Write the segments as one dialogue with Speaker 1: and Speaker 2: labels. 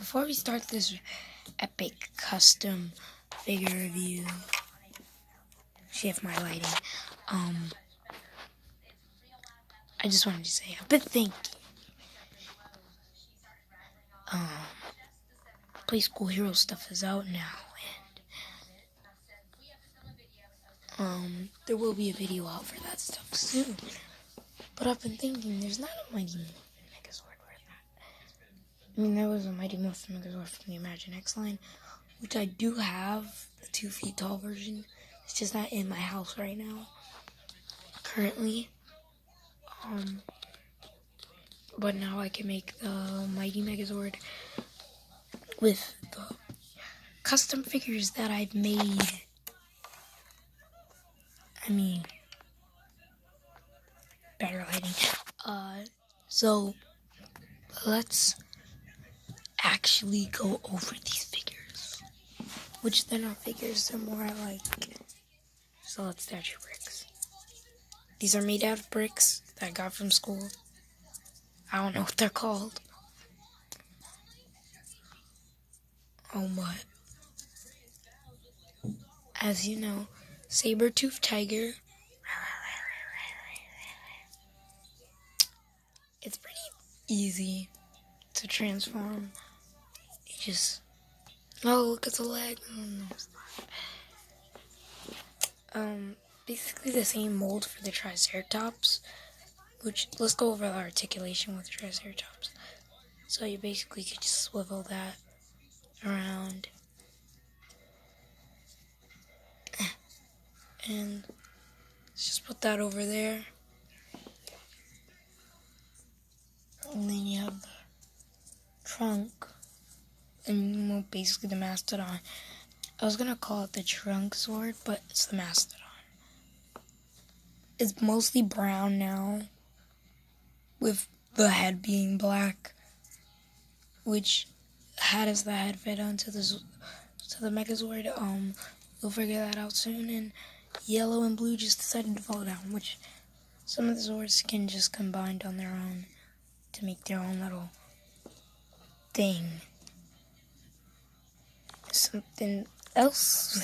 Speaker 1: before we start this epic custom figure review, shift my lighting, I just wanted to say a big thank you. Play School Hero stuff is out now, and there will be a video out for that stuff soon. But I've been thinking, there's not a Mighty Morphin Megazord for that. I mean, there was a Mighty Morphin Megazord from the Imagine X line, which I do have, the 2 feet tall version. It's just not in my house right now, currently. But now I can make the Mighty Megazord with the custom figures that I've made. I mean, better lighting. So let's actually go over these figures, which they're not figures, they're more like solid statue bricks. These are made out of bricks that I got from school. I don't know what they're called. But as you know, saber-toothed tiger. It's pretty easy to transform. You just, look at the leg. Basically the same mold for the Triceratops, which, let's go over the articulation with Triceratops. So you basically could just swivel that around, and let's just put that over there. And then you have the trunk, and basically the mastodon. I was gonna call it the trunk sword, but it's the mastodon. It's mostly brown now, with the head being black, which, how does the head fit onto the Megazord? We'll figure that out soon. And yellow and blue just decided to fall down, which some of the Zords can just combine on their own to make their own little thing. Something else.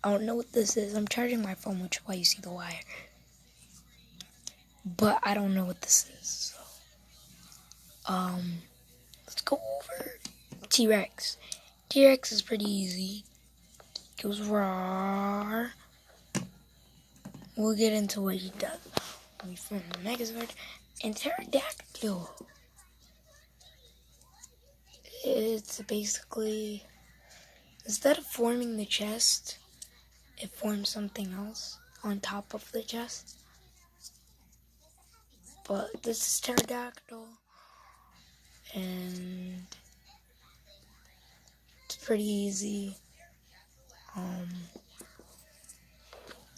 Speaker 1: I don't know what this is. I'm charging my phone, which is why you see the wire. But I don't know what this is. So, let's go over T-Rex. T-Rex is pretty easy. Goes raw. We'll get into what he does. We form the Megazord. And Pterodactyl. It's basically, instead of forming the chest, it forms something else on top of the chest. But this is Pterodactyl, and it's pretty easy.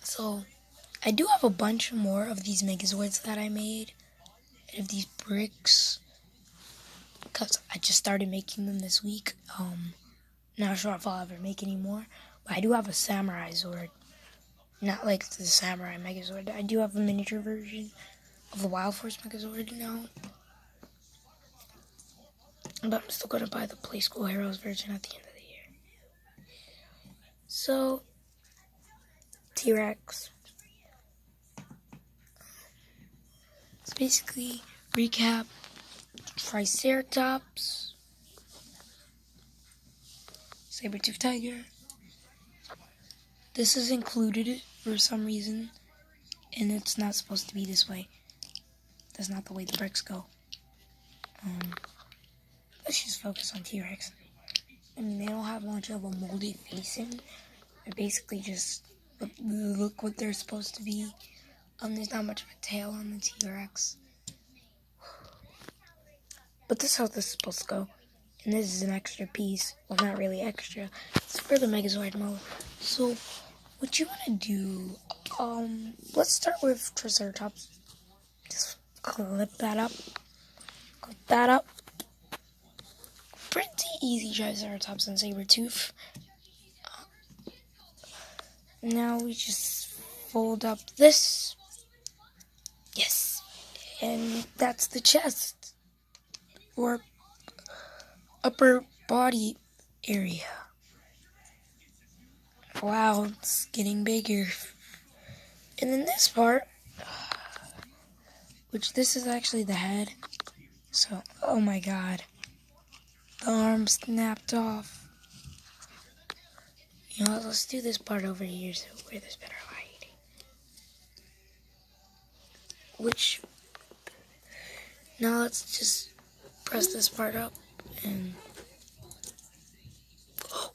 Speaker 1: So I do have a bunch more of these Megazords that I made, of these bricks, because I just started making them this week. Not sure if I'll ever make any more, but I do have a Samurai Zord. Not like the Samurai Megazord. I do have a miniature version of the Wild Force Megazord now. But I'm still going to buy the Play School Heroes version at the end of the year. So, T-Rex. Let's basically recap. Triceratops. Saber-toothed tiger. This is included for some reason, and it's not supposed to be this way. That's not the way the bricks go. Let's just focus on T-Rex. I mean, they don't have much of a moldy face in. They're basically just look what they're supposed to be. There's not much of a tail on the T-Rex. But this is how this is supposed to go. And this is an extra piece. Well, not really extra. It's for the Megazord mode. So, what you want to do, let's start with Triceratops. Just clip that up. Clip that up. Pretty easy Triceratops and Sabertooth. Now we just fold up this. Yes. And that's the chest. Or upper body area. Wow, it's getting bigger. And then this part, which this is actually the head. So, oh my god. The arm snapped off. You know, let's do this part over here so where there's better light. Which, now let's just press this part up and...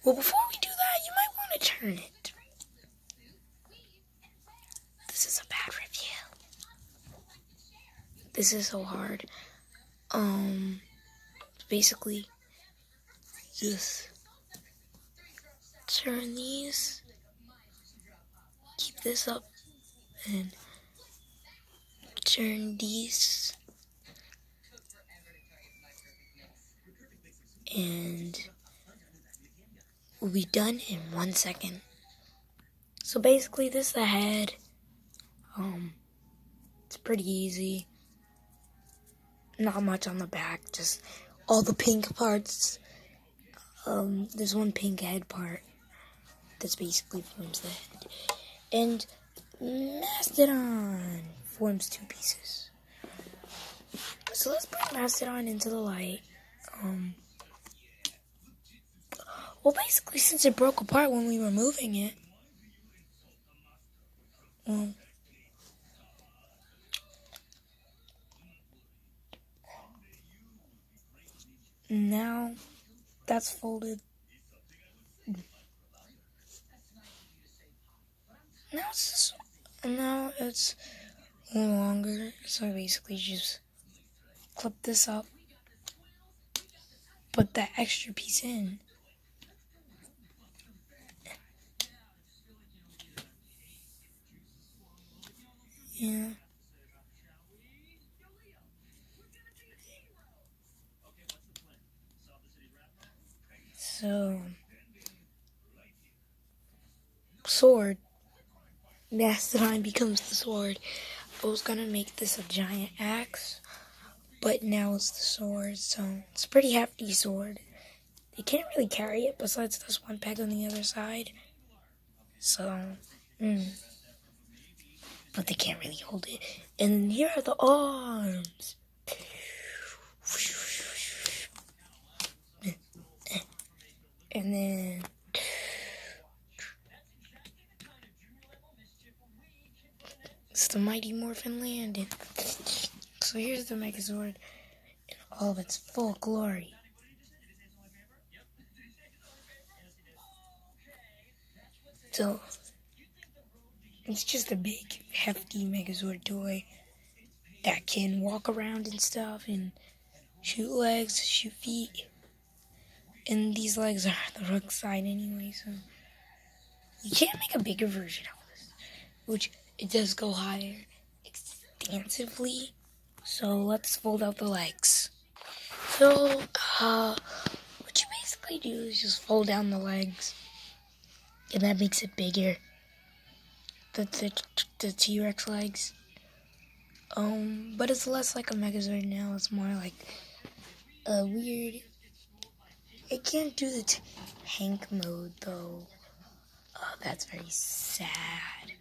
Speaker 1: Well, before we do that, you might want to turn it. This is a bad review. This is so hard. Basically, just turn these, keep this up, and turn these, and we'll be done in 1 second. So basically, this is the head. It's pretty easy. Not much on the back, just all the pink parts. There's one pink head part that's basically forms the head. And Mastodon forms 2 pieces. So let's bring Mastodon into the light. Well, basically, since it broke apart when we were moving it, now that's folded. Now it's longer, so basically just clip this up, put that extra piece in. Yeah. So, sword. Mastodon becomes the sword. I was gonna make this a giant axe, but now it's the sword, so it's a pretty hefty sword. They can't really carry it besides this one peg on the other side. So, but they can't really hold it. And here are the arms. And then it's the Mighty Morphin Landing. So here's the Megazord in all of its full glory. So it's just a big, hefty Megazord toy that can walk around and stuff and shoot legs, shoot feet. And these legs are the Rook side anyway, so you can't make a bigger version of this, which it does go higher extensively. So let's fold out the legs. So, what you basically do is just fold down the legs, and that makes it bigger. The T-Rex legs. But it's less like a Megazord now. It's more like a weird. It can't do the tank mode though. That's very sad.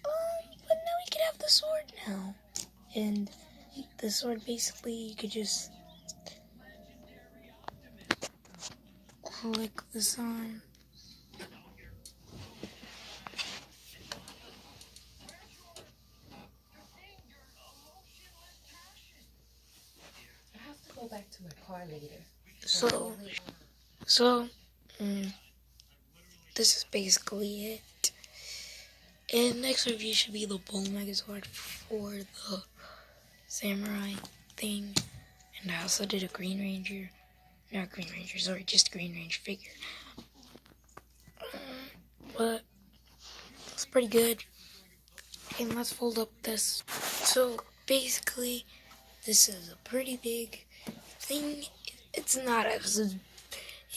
Speaker 1: But now we can have the sword now, and the sword basically you could just click this on.
Speaker 2: Go back to my car later.
Speaker 1: So, this is basically it. And next review should be the Bull Megazord for the Samurai thing. And I also did a Green Ranger. Not Green Ranger, sorry, just Green Ranger figure. But it's pretty good. And let's fold up this. So basically, this is a pretty big thing. It's not as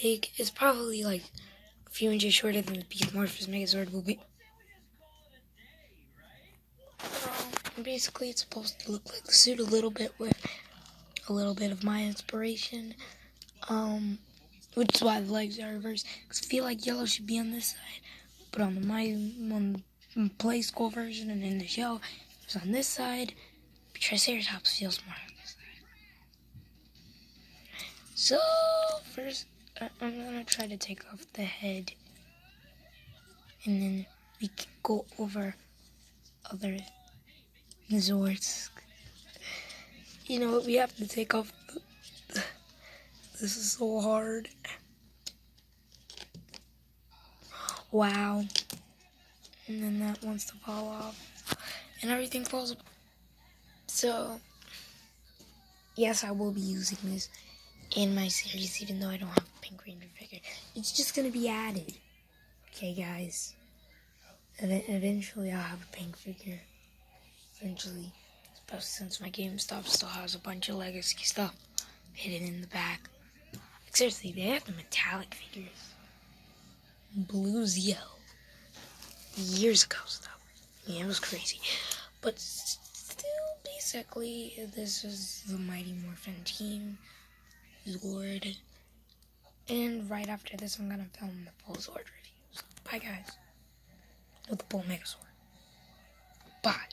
Speaker 1: big. It's probably like a few inches shorter than the Beast Morphous Megazord will be. Basically, it's supposed to look like the suit a little bit with a little bit of my inspiration. Which is why the legs are reversed. Because I feel like yellow should be on this side. But on the Play School version and in the show, it's on this side. Triceratops feels more on this side. So, first, I'm going to try to take off the head. And then we can go over other Zords. You know what? We have to take off. This is so hard. Wow. And then that wants to fall off. And everything falls apart. So, yes, I will be using this in my series, even though I don't have a pink ranger figure. It's just going to be added. Okay, guys. Eventually, I'll have a pink figure. Eventually. Especially since my GameStop still has a bunch of legacy stuff hidden in the back. Like, seriously, they have the metallic figures. Blue Zio. Years ago stuff. Yeah, it was crazy. But still, basically, this is the Mighty Morphin team. Zord. And right after this, I'm gonna film the full Zord reviews. Bye, guys. With the full Megazord. Bye.